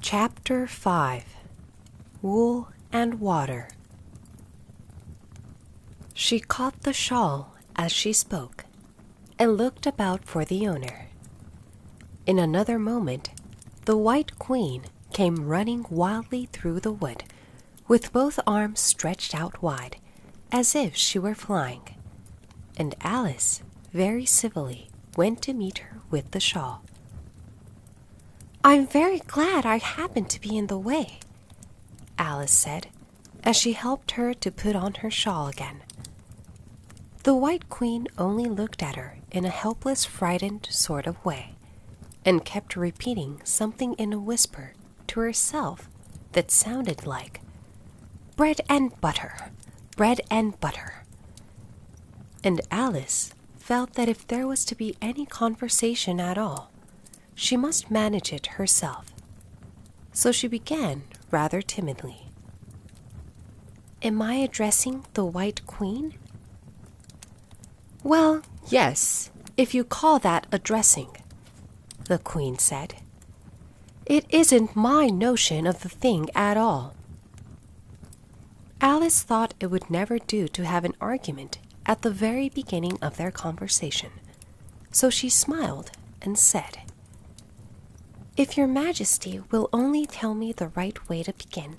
Chapter 5 Wool and Water. She caught the shawl as she spoke and looked about for the owner. In another moment, the White Queen came running wildly through the wood, with both arms stretched out wide, as if she were flying, and Alice very civilly went to meet her with the shawl. "I'm very glad I happened to be in the way," Alice said, as she helped her to put on her shawl again. The White Queen only looked at her in a helpless, frightened sort of way, and kept repeating something in a whisper to herself that sounded like, "Bread and butter, bread and butter." And Alice felt that if there was to be any conversation at all, she must manage it herself. So she began rather timidly. "Am I addressing the White Queen?" "Well, yes, if you call that addressing," the Queen said. "It isn't my notion of the thing at all." Alice thought it would never do to have an argument at the very beginning of their conversation, so she smiled and said, "If your Majesty will only tell me the right way to begin,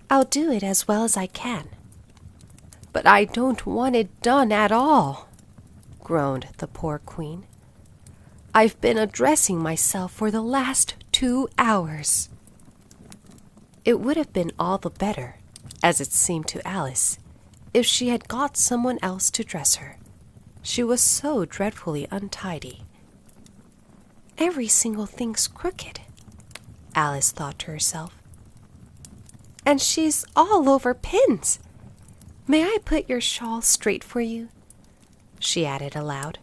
I'll do it as well as I can." "But I don't want it done at all," groaned the poor Queen. "I've been addressing myself for the last 2 hours. It would have been all the better, as it seemed to Alice, if she had got someone else to dress her. She was so dreadfully untidy. "Every single thing's crooked," Alice thought to herself. "And she's all over pins. May I put your shawl straight for you?" she added aloud.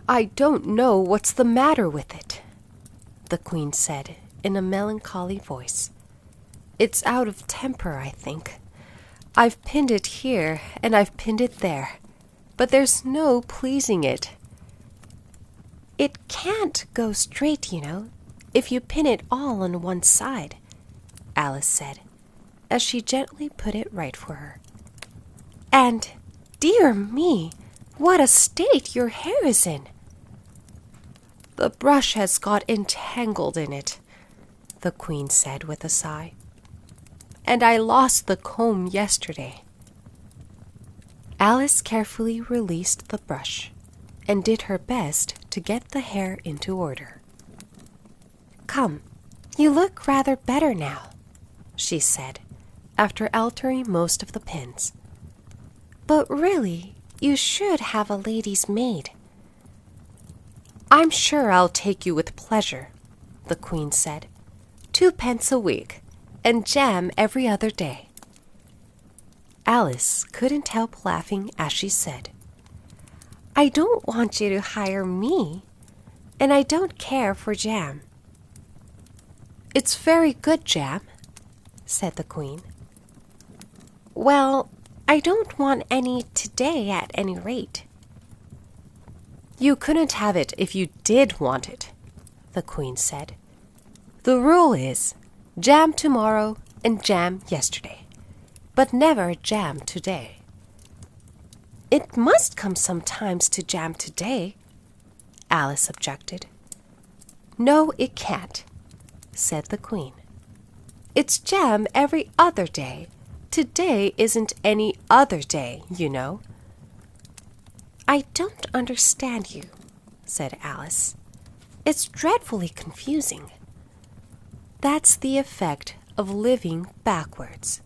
"I don't know what's the matter with it," the Queen said in a melancholy voice. "It's out of temper, I think. I've pinned it here and I've pinned it there, but there's no pleasing it." "It can't go straight, you know, if you pin it all on one side," Alice said, as she gently put it right for her. "And, dear me, what a state your hair is in!" "The brush has got entangled in it," the Queen said with a sigh. "And I lost the comb yesterday." Alice carefully released the brush and did her best to get the hair into order. "Come, you look rather better now," she said, after altering most of the pins. "But really, you should have a lady's maid." "I'm sure I'll take you with pleasure," the Queen said. 2 pence a week, and jam every other day." Alice couldn't help laughing as she said, "I don't want you to hire me, and I don't care for jam." "It's very good jam," said the Queen. "Well, I don't want any today at any rate." "You couldn't have it if you did want it," the Queen said. "The rule is jam tomorrow and jam yesterday, but never jam today." "It must come sometimes to jam today," Alice objected. "No, it can't," said the Queen. "It's jam every other day. Today isn't any other day, you know." "I don't understand you," said Alice. "It's dreadfully confusing." "That's the effect of living backwards,"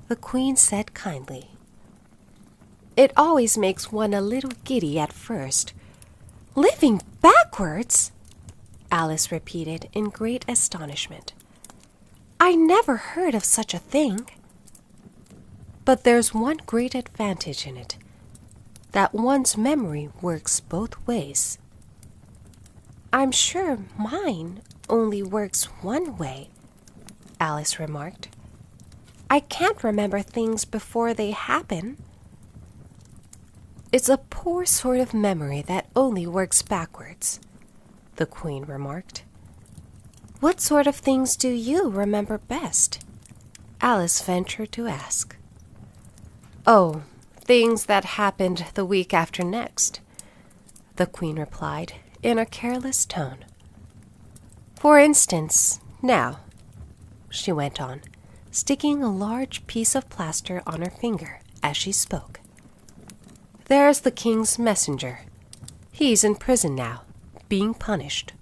the Queen said kindly. "It always makes one a little giddy at first." "Living backwards?" Alice repeated in great astonishment. "I never heard of such a thing." "But there's one great advantage in it, that one's memory works both ways." "I'm sure mine only works one way," Alice remarked. "I can't remember things before they happen." "It's a poor sort of memory that only works backwards," the Queen remarked. What sort of things do you remember best? Alice ventured to ask. Oh, things that happened the week after next, the Queen replied in a careless tone. For instance, now, she went on, sticking a large piece of plaster on her finger as she spoke. There's the king's messenger. He's in prison now, being punished.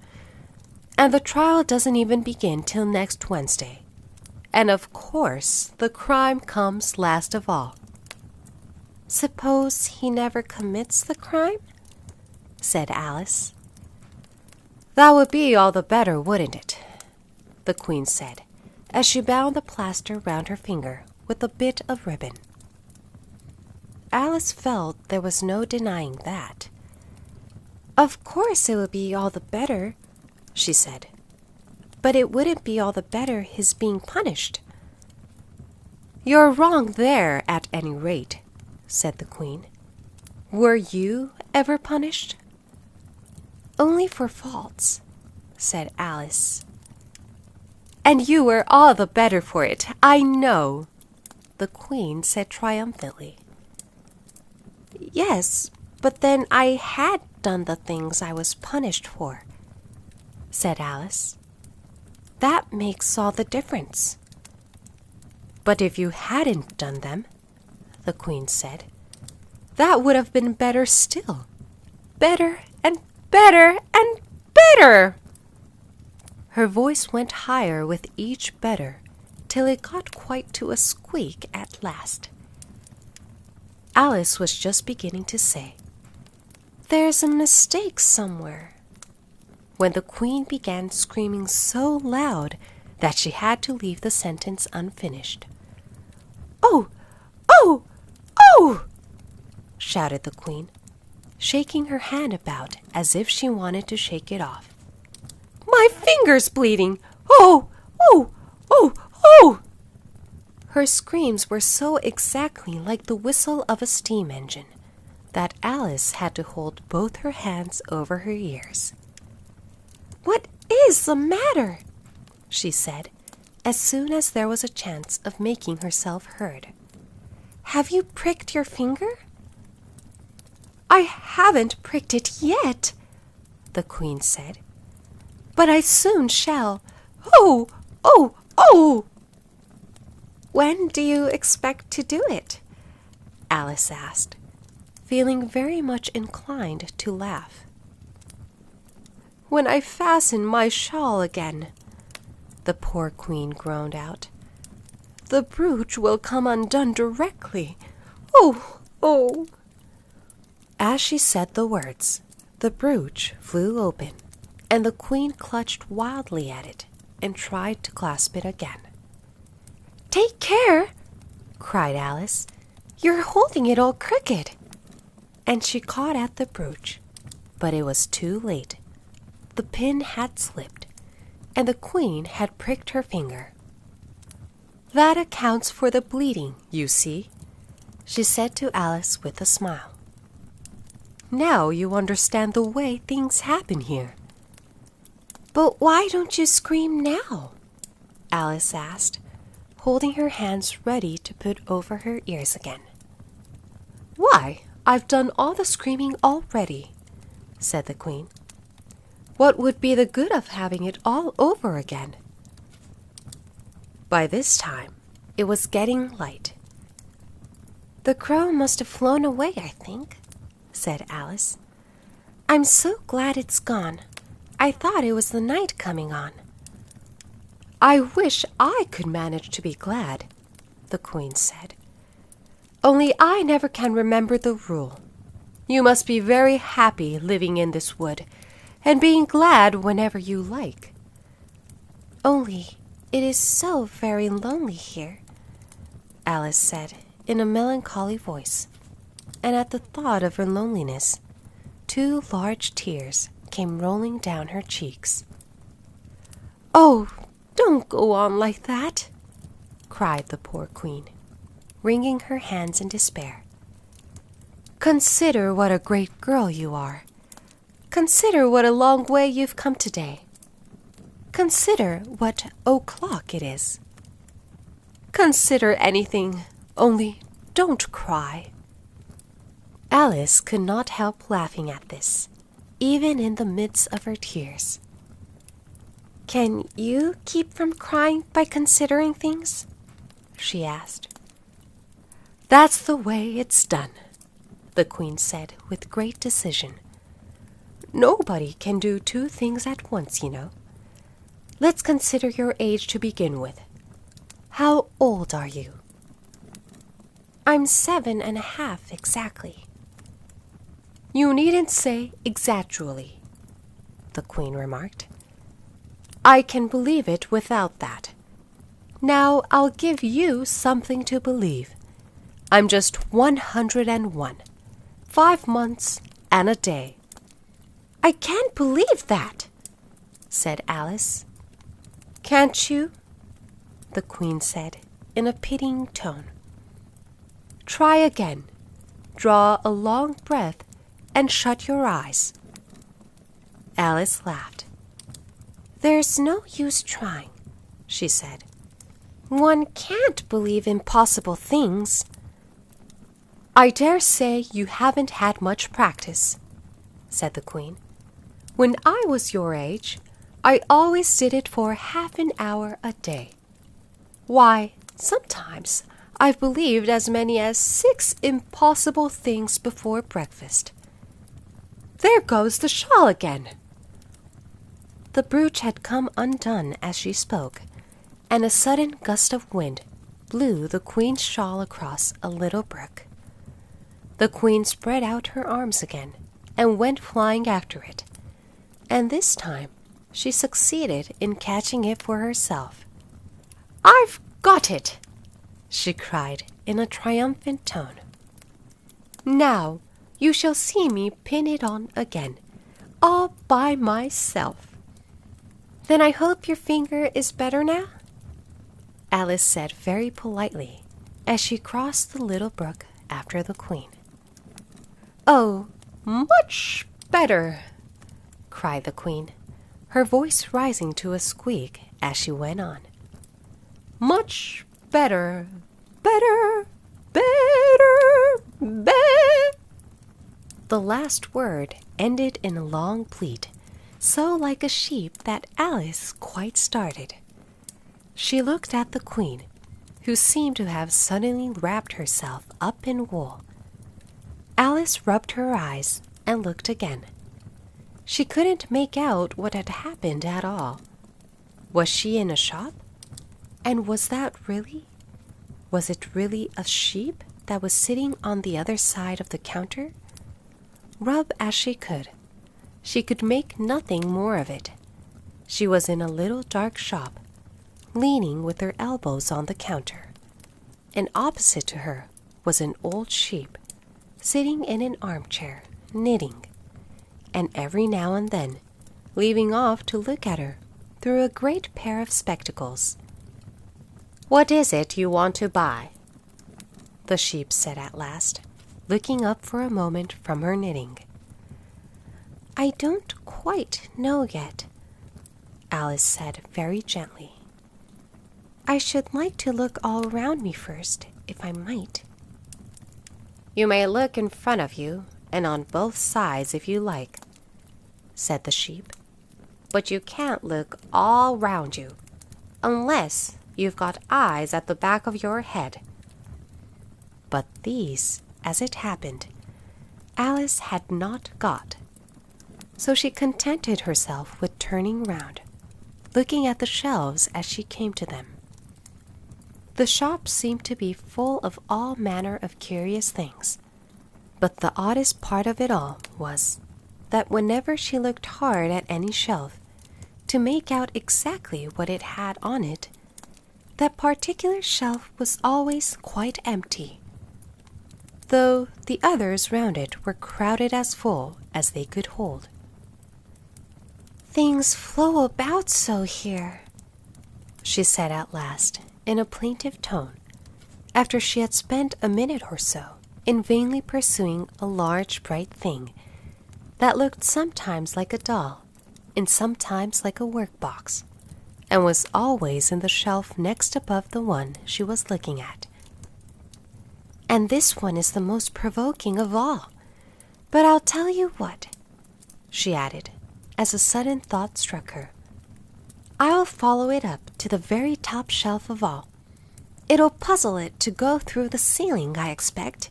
And the trial doesn't even begin till next Wednesday. And of course, the crime comes last of all. Suppose he never commits the crime? Said Alice. That would be all the better, wouldn't it? The Queen said, as she bound the plaster round her finger with a bit of ribbon. Alice felt there was no denying that. Of course it would be all the better, she said. But it wouldn't be all the better his being punished. You're wrong there, at any rate, said the Queen. Were you ever punished? Only for faults, said Alice. And you were all the better for it, I know, the Queen said triumphantly. Yes, but then I had done the things I was punished for, said Alice. That makes all the difference. But if you hadn't done them, the Queen said, that would have been better still. Better and better and better! Her voice went higher with each better, till it got quite to a squeak at last. Alice was just beginning to say, There's a mistake somewhere, when the Queen began screaming so loud that she had to leave the sentence unfinished. Oh! Oh! Oh! Shouted the Queen, shaking her hand about as if she wanted to shake it off. My finger's bleeding! Oh! Oh! Oh! Oh! Her screams were so exactly like the whistle of a steam engine that Alice had to hold both her hands over her ears. What is the matter? She said, as soon as there was a chance of making herself heard. Have you pricked your finger? I haven't pricked it yet, the Queen said, but I soon shall. Oh! Oh! Oh! When do you expect to do it? Alice asked, feeling very much inclined to laugh. When I fasten my shawl again, the poor Queen groaned out. The brooch will come undone directly. Oh! Oh! As she said the words, the brooch flew open, and the Queen clutched wildly at it and tried to clasp it again. Take care, cried Alice. You're holding it all crooked. And she caught at the brooch, but it was too late. The pin had slipped, and the Queen had pricked her finger. That accounts for the bleeding, you see, she said to Alice with a smile. Now you understand the way things happen here. But why don't you scream now? Alice asked, holding her hands ready to put over her ears again. Why, I've done all the screaming already, said the Queen. What would be the good of having it all over again? By this time, it was getting light. The crow must have flown away, I think, said Alice. I'm so glad it's gone. I thought it was the night coming on. I wish I could manage to be glad, the Queen said. Only I never can remember the rule. You must be very happy living in this wood, and being glad whenever you like. Only it is so very lonely here, Alice said in a melancholy voice, and at the thought of her loneliness, 2 large tears came rolling down her cheeks. Oh, don't go on like that, cried the poor Queen, wringing her hands in despair. Consider what a great girl you are. Consider what a long way you've come today. Consider what o'clock it is. Consider anything, only don't cry. Alice could not help laughing at this, even in the midst of her tears. Can you keep from crying by considering things? She asked. That's the way it's done, the Queen said with great decision. Nobody can do two things at once, you know. Let's consider your age to begin with. How old are you? I'm 7.5 exactly. You needn't say exactly, the Queen remarked. I can believe it without that. Now I'll give you something to believe. I'm just 101, 5 months and a day. I can't believe that, said Alice. Can't you? The Queen said in a pitying tone. Try again. Draw a long breath and shut your eyes. Alice laughed. There's no use trying, she said. One can't believe impossible things. I dare say you haven't had much practice, said the Queen. When I was your age, I always did it for half an hour a day. Why, sometimes I've believed as many as 6 impossible things before breakfast. There goes the shawl again. The brooch had come undone as she spoke, and a sudden gust of wind blew the Queen's shawl across a little brook. The Queen spread out her arms again and went flying after it, and this time she succeeded in catching it for herself. I've got it, she cried in a triumphant tone. Now you shall see me pin it on again, all by myself. Then I hope your finger is better now? Alice said very politely as she crossed the little brook after the Queen. Oh, much better, cried the Queen, her voice rising to a squeak as she went on. Much better, better, better, better. The last word ended in a long bleat, so like a sheep that Alice quite started. She looked at the Queen, who seemed to have suddenly wrapped herself up in wool. Alice rubbed her eyes and looked again. She couldn't make out what had happened at all. Was she in a shop? And was it really a sheep that was sitting on the other side of the counter? Rub as she could make nothing more of it. She was in a little dark shop, leaning with her elbows on the counter, and opposite to her was an old sheep, sitting in an armchair, knitting, and every now and then leaving off to look at her through a great pair of spectacles. What is it you want to buy? The sheep said at last, looking up for a moment from her knitting. I don't quite know yet, Alice said very gently. I should like to look all around me first, if I might. You may look in front of you and on both sides if you like, said the sheep, but you can't look all round you, unless you've got eyes at the back of your head. But these, as it happened, Alice had not got. So she contented herself with turning round, looking at the shelves as she came to them. The shop seemed to be full of all manner of curious things, but the oddest part of it all was that whenever she looked hard at any shelf to make out exactly what it had on it, that particular shelf was always quite empty, though the others round it were crowded as full as they could hold. Things flow about so here, she said at last in a plaintive tone, after she had spent a minute or so in vainly pursuing a large bright thing that looked sometimes like a doll and sometimes like a workbox, and was always in the shelf next above the one she was looking at. And this one is the most provoking of all. But I'll tell you what, she added, as a sudden thought struck her. I'll follow it up to the very top shelf of all. It'll puzzle it to go through the ceiling, I expect.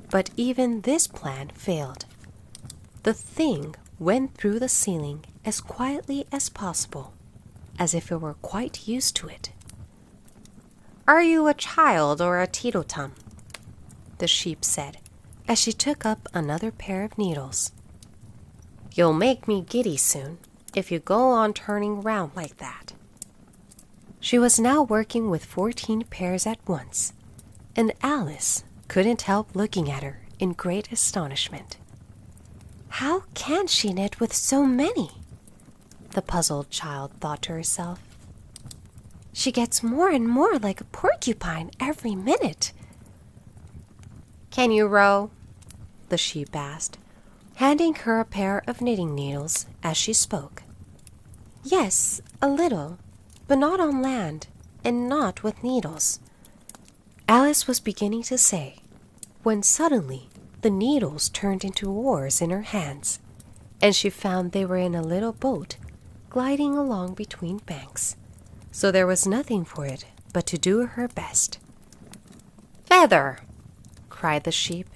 But even this plan failed. The thing went through the ceiling as quietly as possible, as if it were quite used to it. Are you a child or a teetotum? The sheep said, as she took up another pair of needles. You'll make me giddy soon, if you go on turning round like that. She was now working with 14 pairs at once, and Alice couldn't help looking at her in great astonishment. How can she knit with so many? The puzzled child thought to herself. She gets more and more like a porcupine every minute. Can you row? The sheep asked, handing her a pair of knitting needles as she spoke. Yes, a little, but not on land, and not with needles. Alice was beginning to say, when suddenly the needles turned into oars in her hands, and she found they were in a little boat gliding along between banks, so there was nothing for it but to do her best. Feather! Cried the sheep,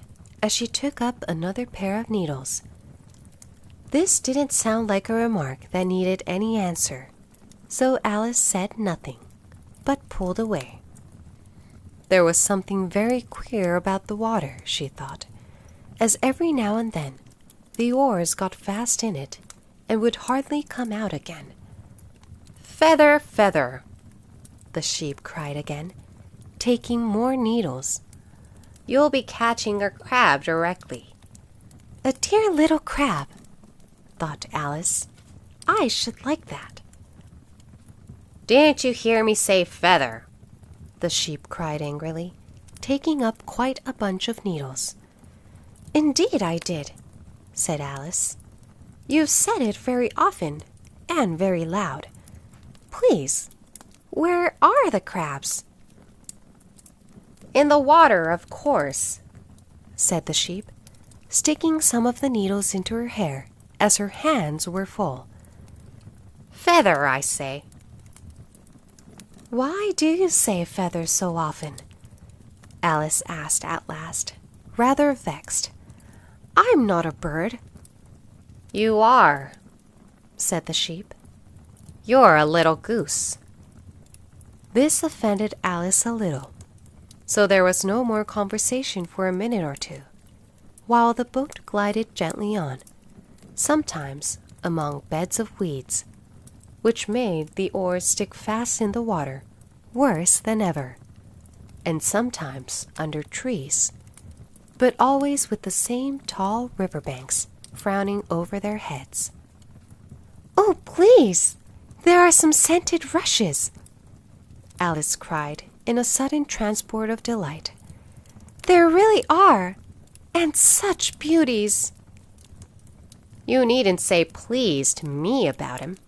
as she took up another pair of needles. This didn't sound like a remark that needed any answer, so Alice said nothing, but pulled away. There was something very queer about the water, she thought, as every now and then the oars got fast in it and would hardly come out again. Feather, feather, the sheep cried again, taking more needles. You'll be catching a crab directly. A dear little crab, thought Alice. I should like that. Didn't you hear me say feather? The sheep cried angrily, taking up quite a bunch of needles. Indeed I did, said Alice. You've said it very often and very loud. Please, where are the crabs? In the water, of course, said the sheep, sticking some of the needles into her hair as her hands were full. Feather, I say. Why do you say feather so often? Alice asked at last, rather vexed. I'm not a bird. You are, said the sheep. You're a little goose. This offended Alice a little, so there was no more conversation for a minute or two, while the boat glided gently on, sometimes among beds of weeds, which made the oars stick fast in the water worse than ever, and sometimes under trees, but always with the same tall riverbanks frowning over their heads. Oh, please! There are some scented rushes! Alice cried in a sudden transport of delight. There really are! And such beauties! You needn't say please to me about 'em,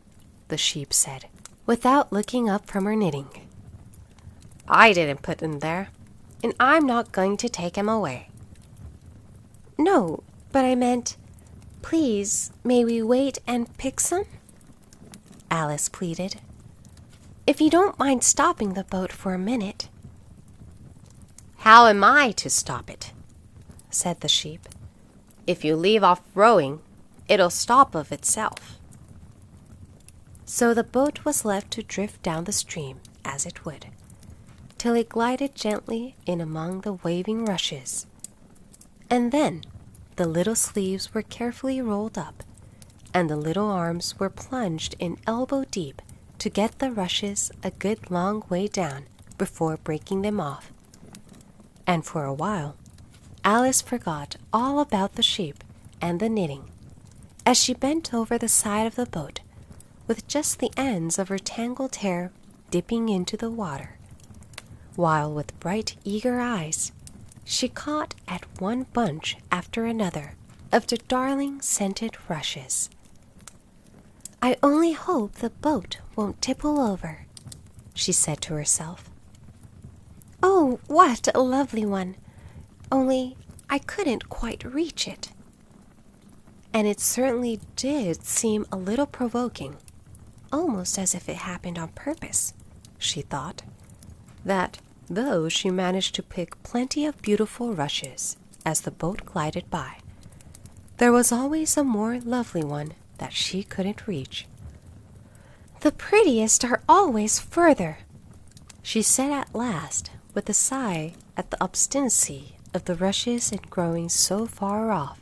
the sheep said, without looking up from her knitting. I didn't put 'em there, and I'm not going to take 'em away. No, but I meant, please, may we wait and pick some? Alice pleaded. If you don't mind stopping the boat for a minute. How am I to stop it? Said the sheep. If you leave off rowing, it'll stop of itself. So the boat was left to drift down the stream as it would, till it glided gently in among the waving rushes. And then the little sleeves were carefully rolled up, and the little arms were plunged in elbow deep to get the rushes a good long way down before breaking them off. And for a while, Alice forgot all about the sheep and the knitting, as she bent over the side of the boat, with just the ends of her tangled hair dipping into the water, while with bright, eager eyes, she caught at one bunch after another of the darling scented rushes. I only hope the boat won't tipple over, she said to herself. Oh, what a lovely one! Only I couldn't quite reach it. And it certainly did seem a little provoking, almost as if it happened on purpose, she thought, that though she managed to pick plenty of beautiful rushes as the boat glided by, there was always a more lovely one that she couldn't reach. The prettiest are always further, she said at last, with a sigh at the obstinacy of the rushes in growing so far off,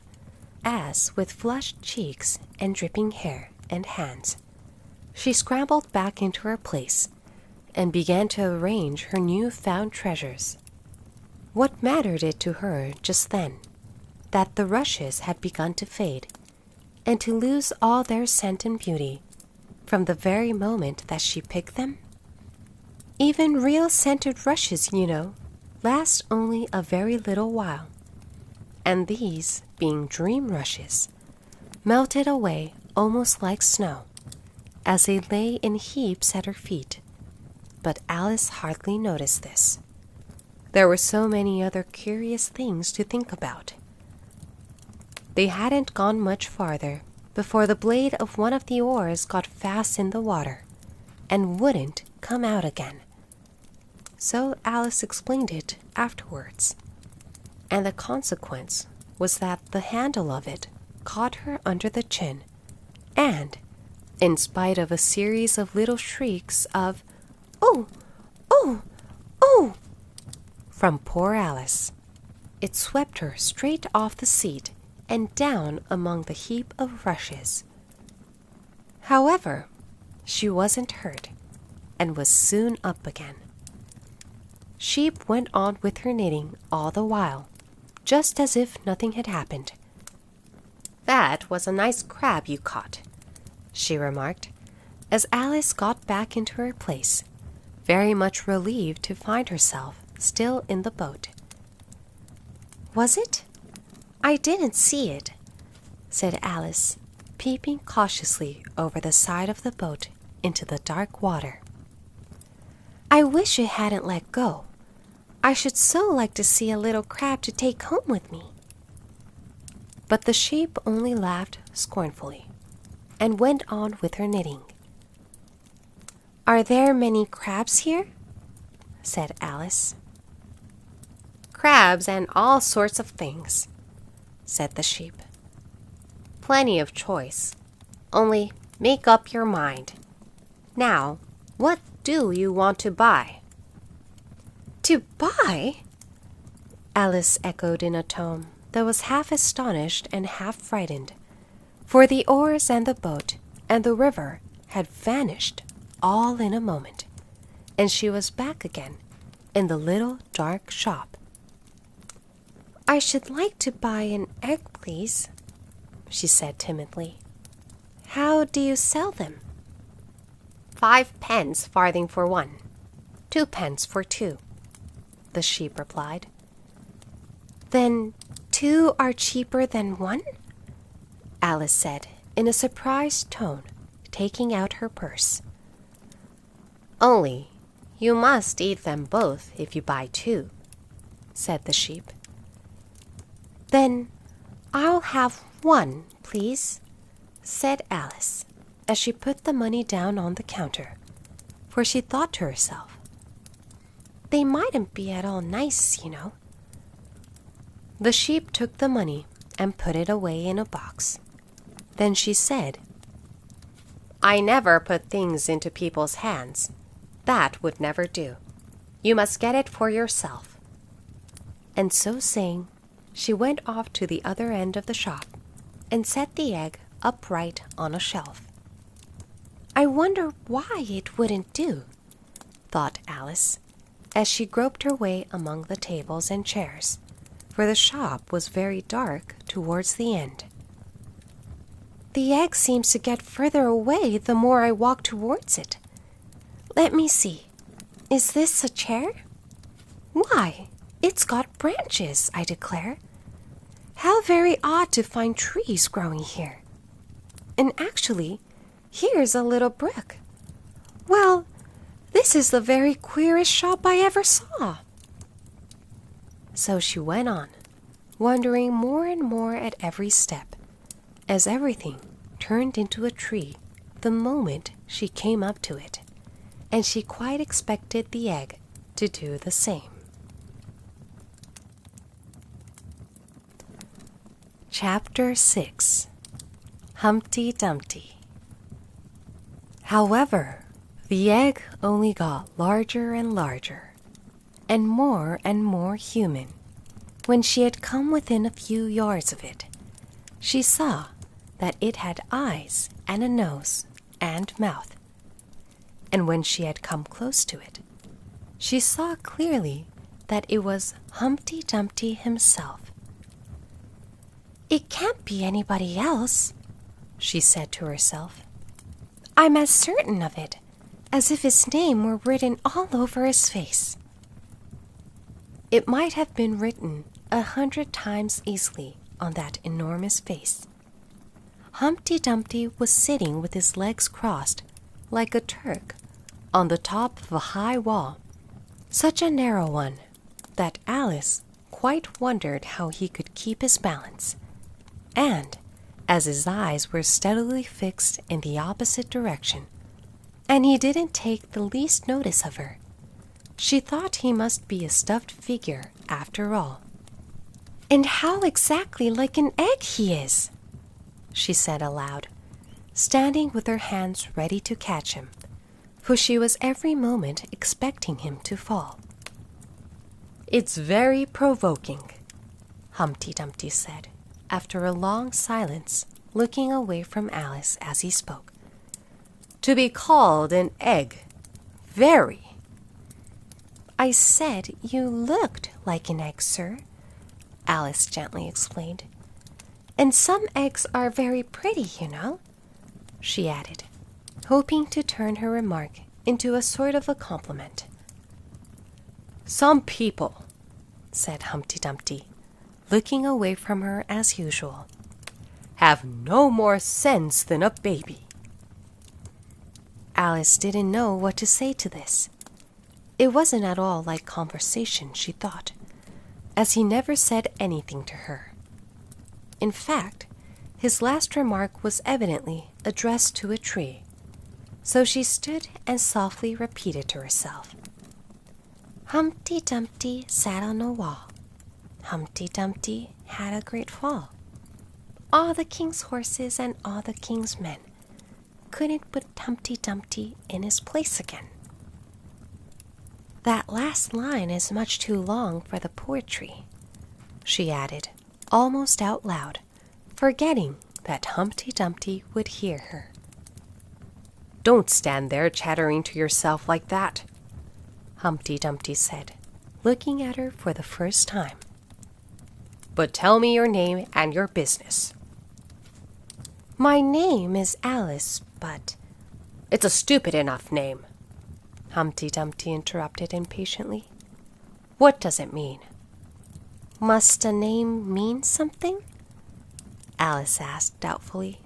as, with flushed cheeks and dripping hair and hands, she scrambled back into her place and began to arrange her new-found treasures. What mattered it to her just then that the rushes had begun to fade and to lose all their scent and beauty from the very moment that she picked them? Even real scented rushes, you know, last only a very little while, and these, being dream rushes, melted away almost like snow as they lay in heaps at her feet. But Alice hardly noticed this. There were so many other curious things to think about. They hadn't gone much farther before the blade of one of the oars got fast in the water and wouldn't come out again. So Alice explained it afterwards, and the consequence was that the handle of it caught her under the chin, and, in spite of a series of little shrieks of "Oh! Oh! Oh!" from poor Alice, it swept her straight off the seat and down among the heap of rushes. However, she wasn't hurt, and was soon up again. Sheep went on with her knitting all the while, just as if nothing had happened. "That was a nice crab you caught," she remarked, as Alice got back into her place, very much relieved to find herself still in the boat. "Was it? I didn't see it," said Alice, peeping cautiously over the side of the boat into the dark water. "I wish it hadn't let go. I should so like to see a little crab to take home with me." But the sheep only laughed scornfully and went on with her knitting. "Are there many crabs here?" said Alice. "Crabs and all sorts of things," said the sheep. "Plenty of choice. Only make up your mind. Now, what do you want to buy?" "To buy?" Alice echoed in a tone that was half astonished and half frightened, for the oars and the boat and the river had vanished all in a moment, and she was back again in the little dark shop. "I should like to buy an egg, please," she said timidly. "How do you sell them?" 5 pence farthing for one, 2 pence for 2, the sheep replied. "Then 2 are cheaper than 1? Alice said in a surprised tone, taking out her purse. "Only you must eat them both if you buy 2, said the sheep. "Then I'll have 1, please," said Alice, as she put the money down on the counter, for she thought to herself, "They mightn't be at all nice, you know." The sheep took the money and put it away in a box. Then she said, "I never put things into people's hands. That would never do. You must get it for yourself." And so saying, she went off to the other end of the shop and set the egg upright on a shelf. "I wonder why it wouldn't do," thought Alice, as she groped her way among the tables and chairs, for the shop was very dark towards the end. "The egg seems to get further away the more I walk towards it. Let me see. Is this a chair? Why, it's got branches, I declare. How very odd to find trees growing here. And actually, here's a little brook. Well, this is the very queerest shop I ever saw." So she went on, wondering more and more at every step, as everything turned into a tree the moment she came up to it, and she quite expected the egg to do the same. Chapter 6. Humpty Dumpty. However, the egg only got larger and larger, and more human. When she had come within a few yards of it, she saw that it had eyes and a nose and mouth. And when she had come close to it, she saw clearly that it was Humpty Dumpty himself. "It can't be anybody else," she said to herself. "I'm as certain of it as if his name were written all over his face." It might have been written 100 times easily on that enormous face. Humpty Dumpty was sitting with his legs crossed, like a Turk, on the top of a high wall, such a narrow one that Alice quite wondered how he could keep his balance. And, as his eyes were steadily fixed in the opposite direction, and he didn't take the least notice of her, she thought he must be a stuffed figure after all. "And how exactly like an egg he is," she said aloud, standing with her hands ready to catch him, for she was every moment expecting him to fall. "It's very provoking," Humpty Dumpty said, after a long silence, looking away from Alice as he spoke. "To be called an egg. Very." "I said you looked like an egg, sir," Alice gently explained. "And some eggs are very pretty, you know," she added, hoping to turn her remark into a sort of a compliment. "Some people," said Humpty Dumpty, looking away from her as usual, "have no more sense than a baby." Alice didn't know what to say to this. It wasn't at all like conversation, she thought, as he never said anything to her. In fact, his last remark was evidently addressed to a tree, so she stood and softly repeated to herself, "Humpty Dumpty sat on a wall. Humpty Dumpty had a great fall. All the king's horses and all the king's men couldn't put Humpty Dumpty in his place again." "That last line is much too long for the poetry," she added, almost out loud, forgetting that Humpty Dumpty would hear her. "Don't stand there chattering to yourself like that," Humpty Dumpty said, looking at her for the first time. "But tell me your name and your business." "My name is Alice, but—" "It's a stupid enough name," Humpty Dumpty interrupted impatiently. "What does it mean?" "Must a name mean something?" Alice asked doubtfully.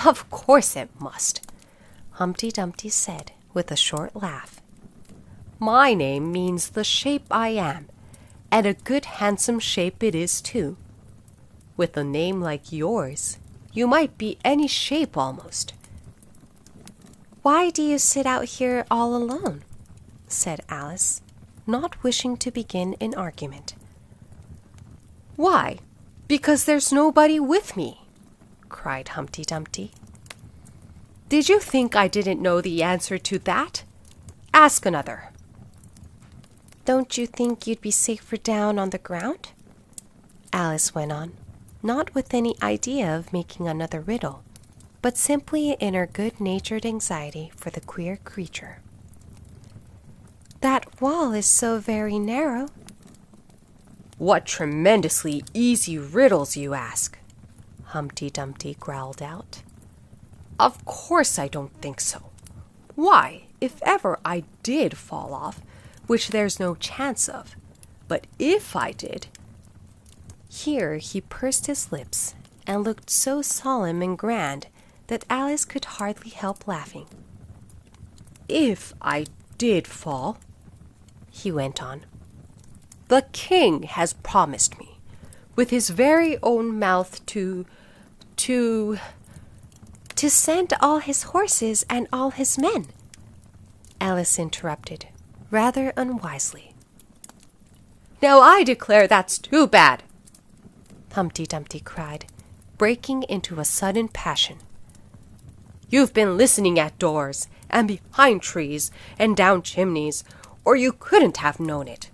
"Of course it must," Humpty Dumpty said with a short laugh. "My name means the shape I am, and a good handsome shape it is too. With a name like yours, you might be any shape almost." "Why do you sit out here all alone?" said Alice, not wishing to begin an argument. "Why, because there's nobody with me," cried Humpty Dumpty. "Did you think I didn't know the answer to that? Ask another." "Don't you think you'd be safer down on the ground?" Alice went on, not with any idea of making another riddle, but simply in her good-natured anxiety for the queer creature. "That wall is so very narrow." "What tremendously easy riddles you ask," Humpty Dumpty growled out. "Of course I don't think so. Why, if ever I did fall off, which there's no chance of, but if I did—" Here he pursed his lips and looked so solemn and grand that Alice could hardly help laughing. "If I did fall," he went on, "the king has promised me, with his very own mouth, to send all his horses and all his men," Alice interrupted, rather unwisely. "Now I declare that's too bad," Humpty Dumpty cried, breaking into a sudden passion. "You've been listening at doors, and behind trees, and down chimneys, or you couldn't have known it."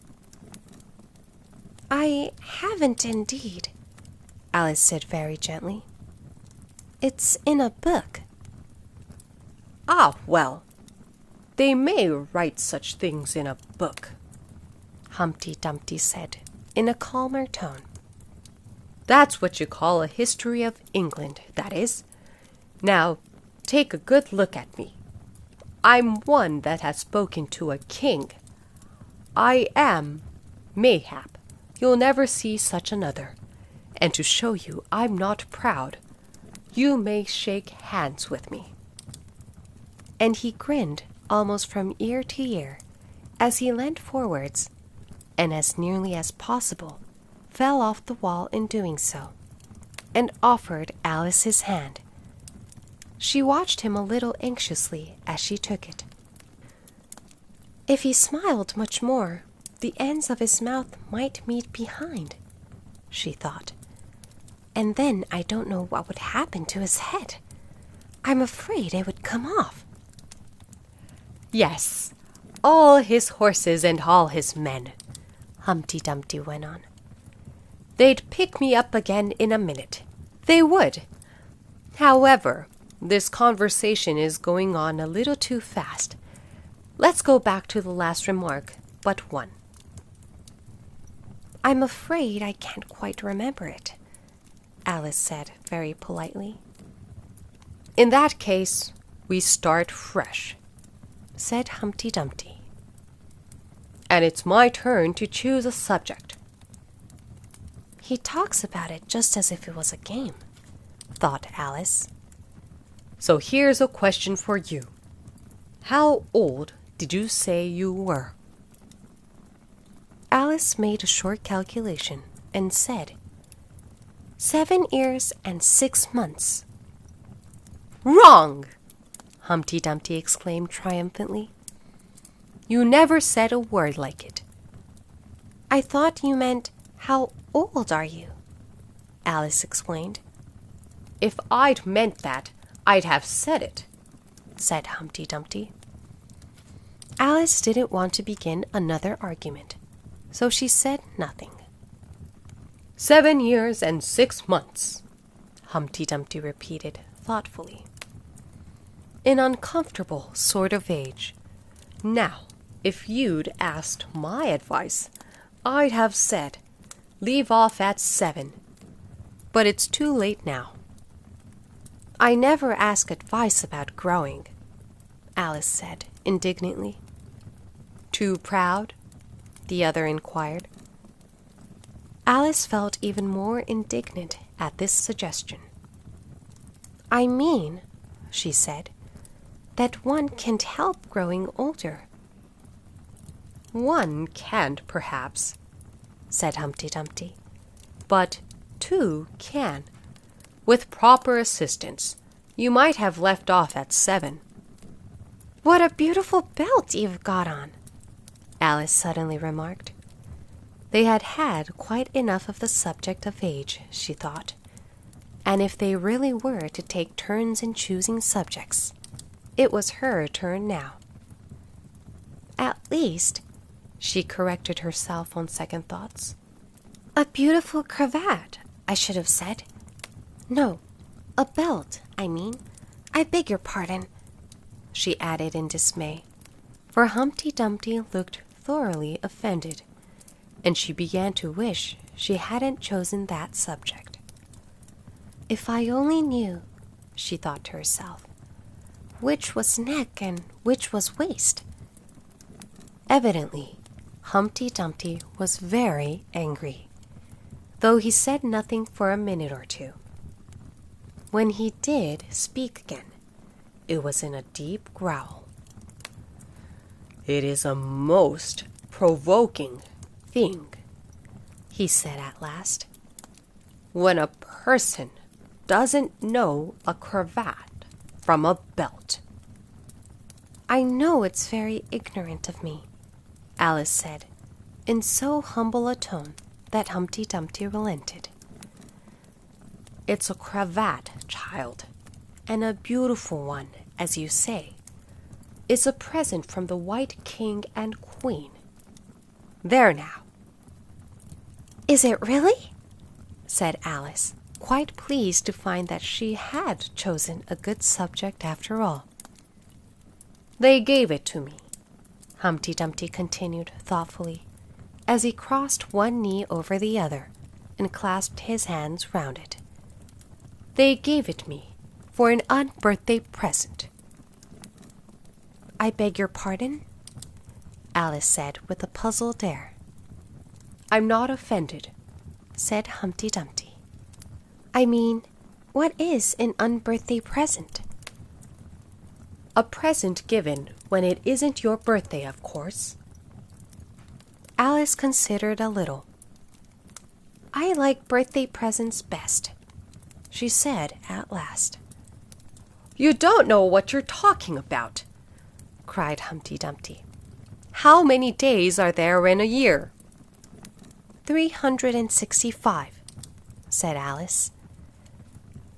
"I haven't indeed," Alice said very gently. "It's in a book." "Ah, well, they may write such things in a book," Humpty Dumpty said in a calmer tone. "That's what you call a history of England, that is. Now, take a good look at me. I'm one that has spoken to a king. I am, mayhap, you'll never see such another. And to show you I'm not proud, you may shake hands with me." And he grinned almost from ear to ear as he leant forwards, and as nearly as possible fell off the wall in doing so, and offered Alice his hand. She watched him a little anxiously as she took it. If he smiled much more, the ends of his mouth might meet behind, she thought. And then I don't know what would happen to his head. I'm afraid it would come off. "Yes, all his horses and all his men," Humpty Dumpty went on. "They'd pick me up again in a minute. They would. However, this conversation is going on a little too fast. Let's go back to the last remark but one." "I'm afraid I can't quite remember it," Alice said very politely. "In that case, we start fresh," said Humpty Dumpty. "And it's my turn to choose a subject." "He talks about it just as if it was a game," thought Alice. "So here's a question for you. How old did you say you were?" Alice made a short calculation and said, 7 years and 6 months. "Wrong!" Humpty Dumpty exclaimed triumphantly. "You never said a word like it." "I thought you meant, how old are you?" Alice explained. "If I'd meant that, I'd have said it," said Humpty Dumpty. Alice didn't want to begin another argument, so she said nothing. 7 years and 6 months, Humpty Dumpty repeated thoughtfully. "An uncomfortable sort of age. Now, if you'd asked my advice, I'd have said, leave off at 7. But it's too late now." "I never ask advice about growing," Alice said indignantly. "Too proud?" the other inquired. Alice felt even more indignant at this suggestion. "I mean," she said, "that one can't help growing older." "One can't, perhaps," said Humpty Dumpty, "but 2 can. With proper assistance, you might have left off at 7. "What a beautiful belt you've got on," Alice suddenly remarked. They had had quite enough of the subject of age, she thought, and if they really were to take turns in choosing subjects, it was her turn now. "At least," she corrected herself on second thoughts, "a beautiful cravat, I should have said. No, a belt, I mean. I beg your pardon," she added in dismay, for Humpty Dumpty looked thoroughly offended, and she began to wish she hadn't chosen that subject. "If I only knew," she thought to herself, "which was neck and which was waist." Evidently, Humpty Dumpty was very angry, though he said nothing for a minute or two. When he did speak again, it was in a deep growl. "It is a most provoking thing," he said at last, "when a person doesn't know a cravat from a belt." "I know it's very ignorant of me," Alice said, in so humble a tone that Humpty Dumpty relented. "It's a cravat, child, and a beautiful one, as you say. It's a present from the White King and Queen. There now." "Is it really?" said Alice, quite pleased to find that she had chosen a good subject after all. "They gave it to me," Humpty Dumpty continued thoughtfully, as he crossed one knee over the other and clasped his hands round it. "They gave it me for an unbirthday present." "I beg your pardon?" Alice said with a puzzled air. "I'm not offended," said Humpty Dumpty. "I mean, what is an unbirthday present?" "A present given when it isn't your birthday, of course." Alice considered a little. "I like birthday presents best," she said at last. "You don't know what you're talking about," cried Humpty Dumpty. "How many days are there in a year?" 365, said Alice.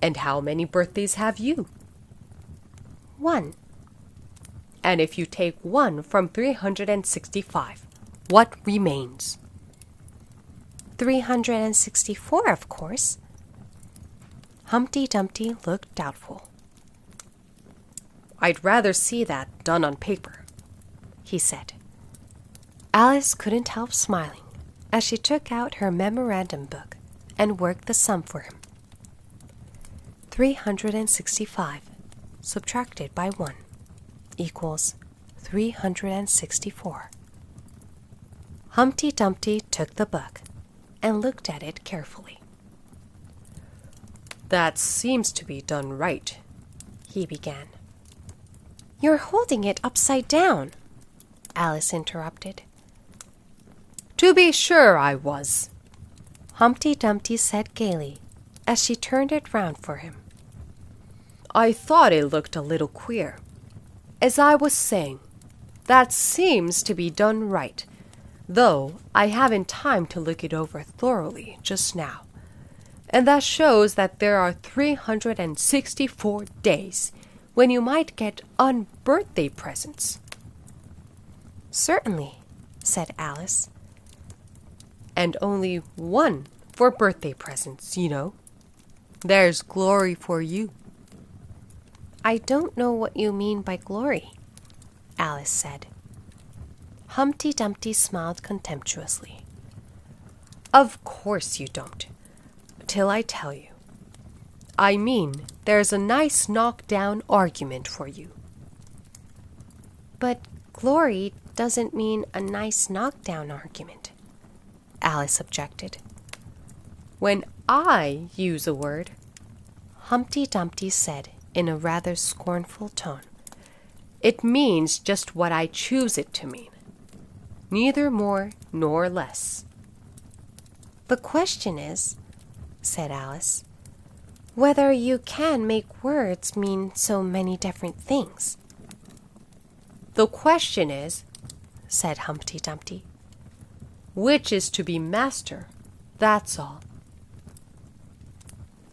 "And how many birthdays have you?" 1. "And if you take 1 from 365, what remains?" 364, of course. Humpty Dumpty looked doubtful. "I'd rather see that done on paper," he said. Alice couldn't help smiling as she took out her memorandum book and worked the sum for him. 365 subtracted by 1 equals 364. Humpty Dumpty took the book and looked at it carefully. "That seems to be done right," he began. "You're holding it upside down," Alice interrupted. "To be sure I was," Humpty Dumpty said gaily as she turned it round for him. "I thought it looked a little queer. As I was saying, that seems to be done right, though I haven't time to look it over thoroughly just now. And that shows that there are 364 days when you might get unbirthday presents." "Certainly," said Alice. "And only 1 for birthday presents, you know. There's glory for you." "I don't know what you mean by glory," Alice said. Humpty Dumpty smiled contemptuously. "Of course you don't, till I tell you. I mean, there's a nice knock-down argument for you." "But glory doesn't mean a nice knock-down argument," Alice objected. "When I use a word," Humpty Dumpty said in a rather scornful tone, "it means just what I choose it to mean. Neither more nor less." "The question is," said Alice, "whether you can make words mean so many different things." "The question is," said Humpty Dumpty, "which is to be master, that's all."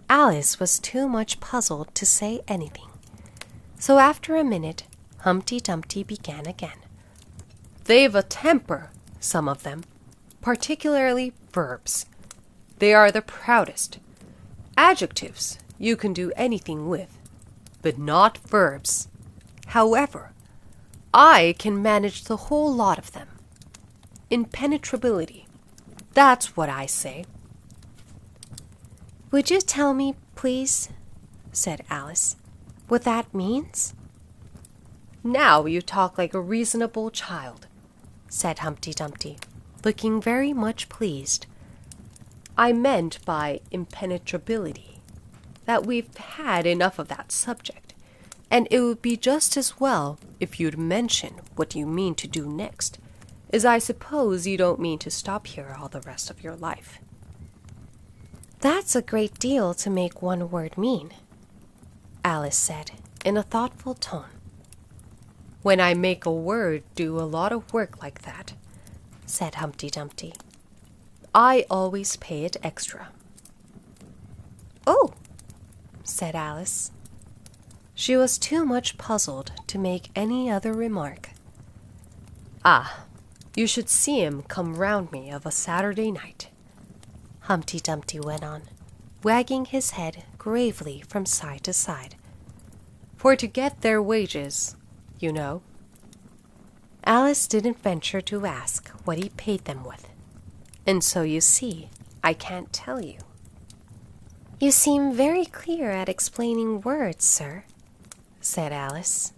Alice was too much puzzled to say anything, so after a minute Humpty Dumpty began again. "They've a temper, some of them, particularly verbs. They are the proudest. Adjectives you can do anything with, but not verbs. However, I can manage the whole lot of them. Impenetrability, that's what I say." "Would you tell me, please," said Alice, "what that means?" "Now you talk like a reasonable child," said Humpty Dumpty, looking very much pleased. "I meant by impenetrability that we've had enough of that subject, and it would be just as well if you'd mention what you mean to do next, as I suppose you don't mean to stop here all the rest of your life." "That's a great deal to make one word mean," Alice said in a thoughtful tone. "When I make a word do a lot of work like that," said Humpty Dumpty, "I always pay it extra." "Oh," said Alice. She was too much puzzled to make any other remark. "Ah, you should see him come round me of a Saturday night," Humpty Dumpty went on, wagging his head gravely from side to side. "For to get their wages, you know." Alice didn't venture to ask what he paid them with, and so you see, I can't tell you. "You seem very clear at explaining words, sir," said Alice.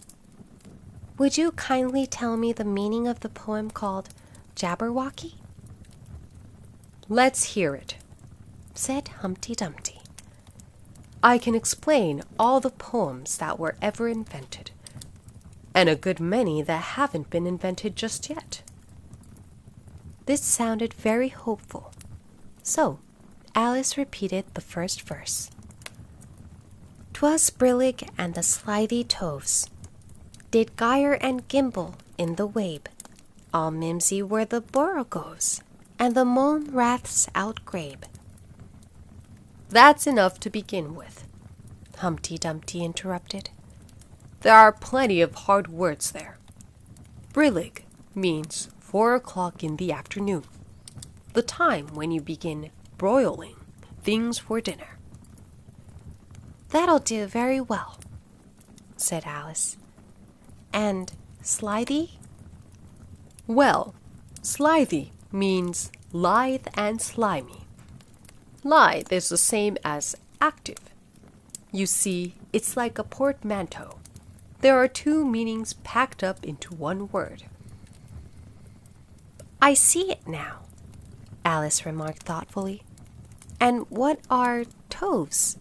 "Would you kindly tell me the meaning of the poem called Jabberwocky?" "Let's hear it," said Humpty Dumpty. "I can explain all the poems that were ever invented, and a good many that haven't been invented just yet." This sounded very hopeful, so Alice repeated the first verse. "'Twas Brillig and the slithy toves did gyre and gimble in the wabe. All mimsy were the borogoves, and the mome raths outgrabe." "That's enough to begin with," Humpty Dumpty interrupted. "There are plenty of hard words there. Brillig means 4 o'clock in the afternoon, the time when you begin broiling things for dinner." "That'll do very well," said Alice. "And slithy?" "Well, slithy means lithe and slimy. Lithe is the same as active. You see, it's like a portmanteau. There are two meanings packed up into one word." "I see it now," Alice remarked thoughtfully. "And what are toves?"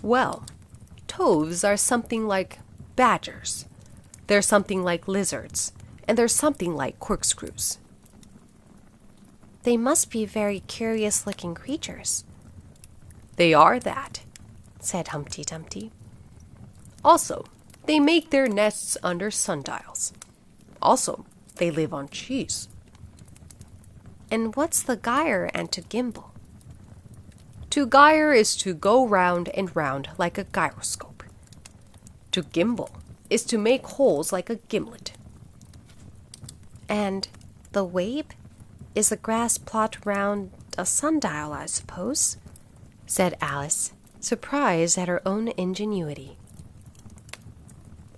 "Well, toves are something like badgers. They're something like lizards, and they're something like corkscrews." "They must be very curious-looking creatures." "They are that," said Humpty Dumpty. "Also, they make their nests under sundials. Also, they live on cheese." "And what's the gyre and to gimble?" "To gyre is to go round and round like a gyroscope. To gimble is to make holes like a gimlet." "And the wabe is a grass plot round a sundial, I suppose," said Alice, surprised at her own ingenuity.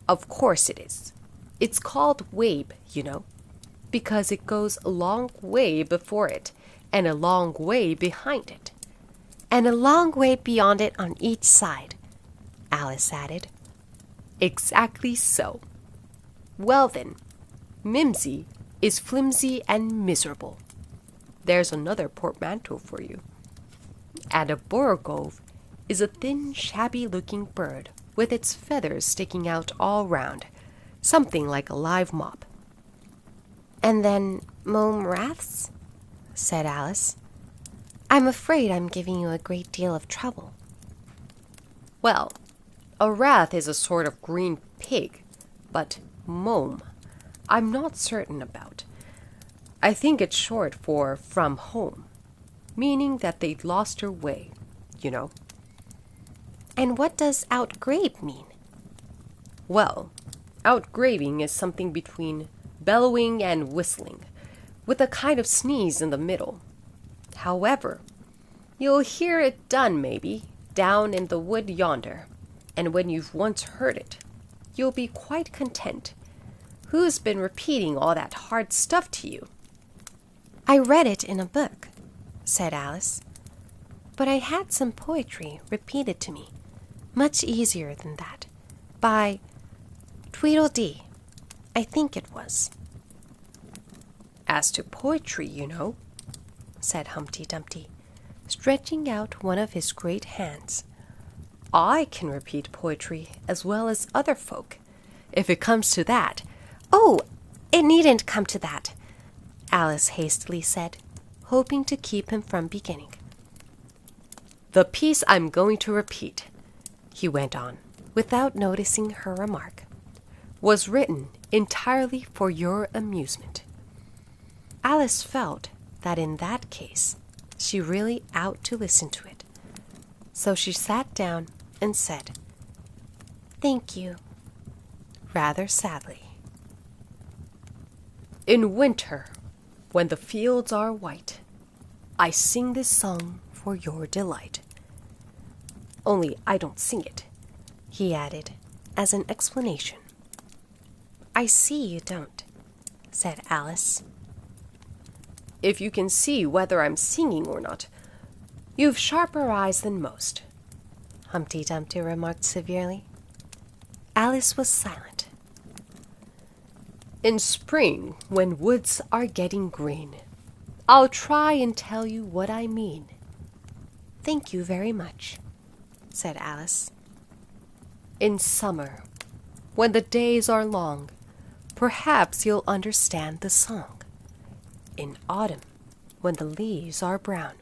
"Of course it is. It's called wabe, you know, because it goes a long way before it and a long way behind it." "And a long way beyond it on each side," Alice added. "Exactly so. Well then, mimsy is flimsy and miserable. There's another portmanteau for you. And a borogove is a thin, shabby-looking bird with its feathers sticking out all round, something like a live mop." "And then mome raths?" said Alice. "I'm afraid I'm giving you a great deal of trouble." "Well, a rath is a sort of green pig, but mome I'm not certain about. I think it's short for from home, meaning that they'd lost their way, you know." "And what does outgrabe mean?" "Well, outgraving is something between bellowing and whistling, with a kind of sneeze in the middle. However, you'll hear it done, maybe, down in the wood yonder, and when you've once heard it, you'll be quite content. Who's been repeating all that hard stuff to you?" "I read it in a book," said Alice. "But I had some poetry repeated to me, much easier than that, by Tweedledee, I think it was." "As to poetry, you know," said Humpty Dumpty, stretching out one of his great hands, I can repeat poetry as well as other folk, if it comes to that. Oh, it needn't come to that, Alice hastily said, hoping to keep him from beginning. The piece I'm going to repeat, he went on, without noticing her remark, was written entirely for your amusement. Alice felt that in that case she really ought to listen to it, so she sat down and said, "Thank you," rather sadly. In winter, when the fields are white, I sing this song for your delight. Only I don't sing it, he added as an explanation. "I see you don't," said Alice. If you can see whether I'm singing or not, you've sharper eyes than most, Humpty Dumpty remarked severely. Alice was silent. In spring, when woods are getting green, I'll try and tell you what I mean. "Thank you very much," said Alice. In summer, when the days are long, perhaps you'll understand the song. In autumn, when the leaves are brown,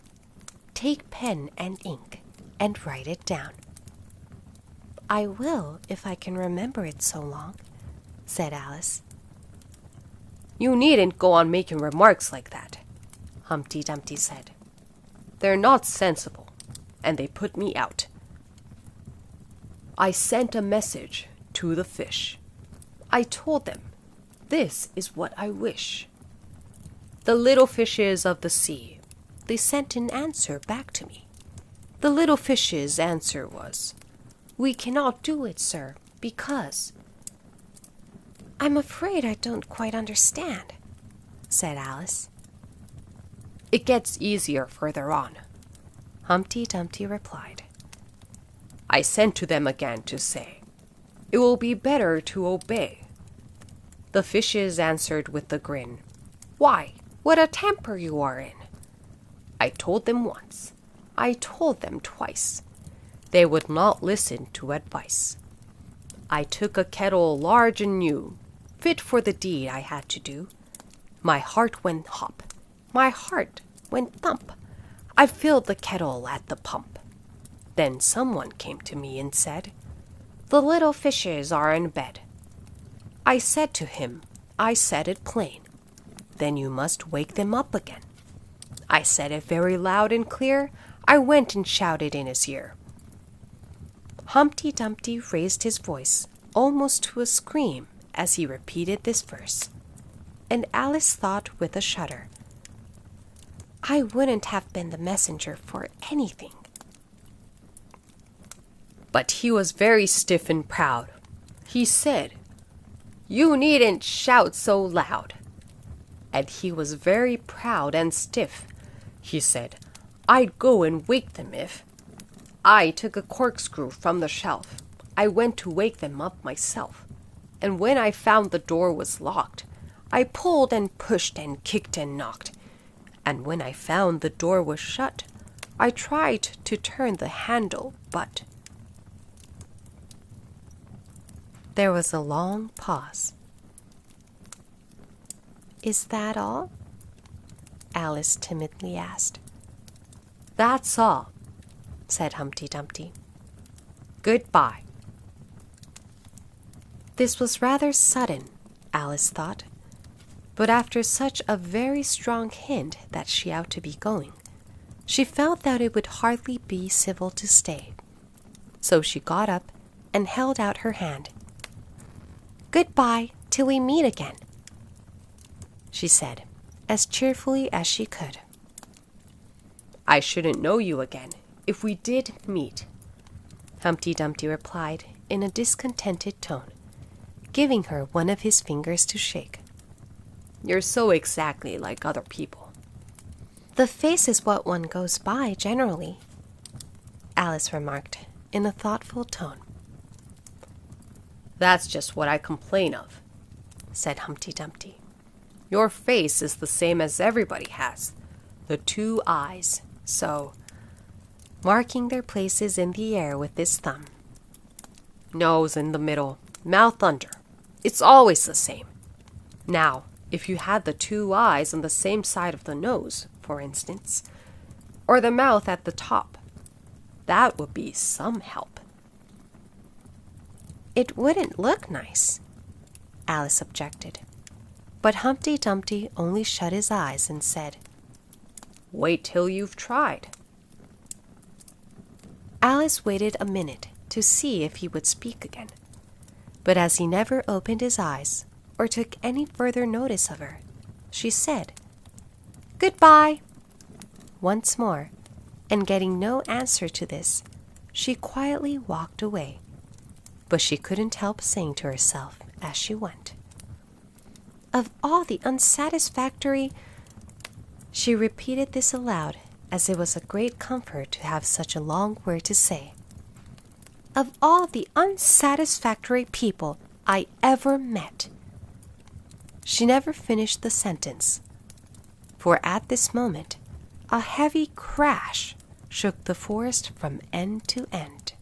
take pen and ink and write it down. "I will, if I can remember it so long," said Alice. You needn't go on making remarks like that, Humpty Dumpty said. They're not sensible, and they put me out. I sent a message to the fish. I told them, this is what I wish. The little fishes of the sea, they sent an answer back to me. The little fish's answer was, we cannot do it, sir, because... "I'm afraid I don't quite understand," said Alice. It gets easier further on, Humpty Dumpty replied. I sent to them again to say, it will be better to obey. The fishes answered with a grin, why, what a temper you are in. I told them once, I told them twice. They would not listen to advice. I took a kettle large and new, fit for the deed I had to do. My heart went hop, my heart went thump. I filled the kettle at the pump. Then someone came to me and said, the little fishes are in bed. I said to him, I said it plain, then you must wake them up again. I said it very loud and clear, I went and shouted in his ear. Humpty Dumpty raised his voice almost to a scream as he repeated this verse, and Alice thought with a shudder, I wouldn't have been the messenger for anything. But he was very stiff and proud. He said, you needn't shout so loud. And he was very proud and stiff. He said, I'd go and wake them if. I took a corkscrew from the shelf. I went to wake them up myself. And when I found the door was locked, I pulled and pushed and kicked and knocked. And when I found the door was shut, I tried to turn the handle, but... There was a long pause. Is that all? Alice timidly asked. That's all, said Humpty Dumpty. Goodbye. This was rather sudden, Alice thought, but after such a very strong hint that she ought to be going, she felt that it would hardly be civil to stay. So she got up and held out her hand. Goodbye till we meet again, she said, as cheerfully as she could. I shouldn't know you again if we did meet, Humpty Dumpty replied in a discontented tone, giving her one of his fingers to shake. You're so exactly like other people. The face is what one goes by generally, Alice remarked in a thoughtful tone. That's just what I complain of, said Humpty Dumpty. Your face is the same as everybody has, the 2 eyes, so... marking their places in the air with his thumb. Nose in the middle, mouth under. It's always the same. Now, if you had the two eyes on the same side of the nose, for instance, or the mouth at the top, that would be some help. It wouldn't look nice, Alice objected. But Humpty Dumpty only shut his eyes and said, Wait till you've tried. Alice waited a minute to see if he would speak again. But as he never opened his eyes or took any further notice of her, she said, Goodbye, once more, and getting no answer to this, she quietly walked away. But she couldn't help saying to herself as she went, Of all the unsatisfactory... She repeated this aloud, as it was a great comfort to have such a long word to say. Of all the unsatisfactory people I ever met. She never finished the sentence, for at this moment a heavy crash shook the forest from end to end.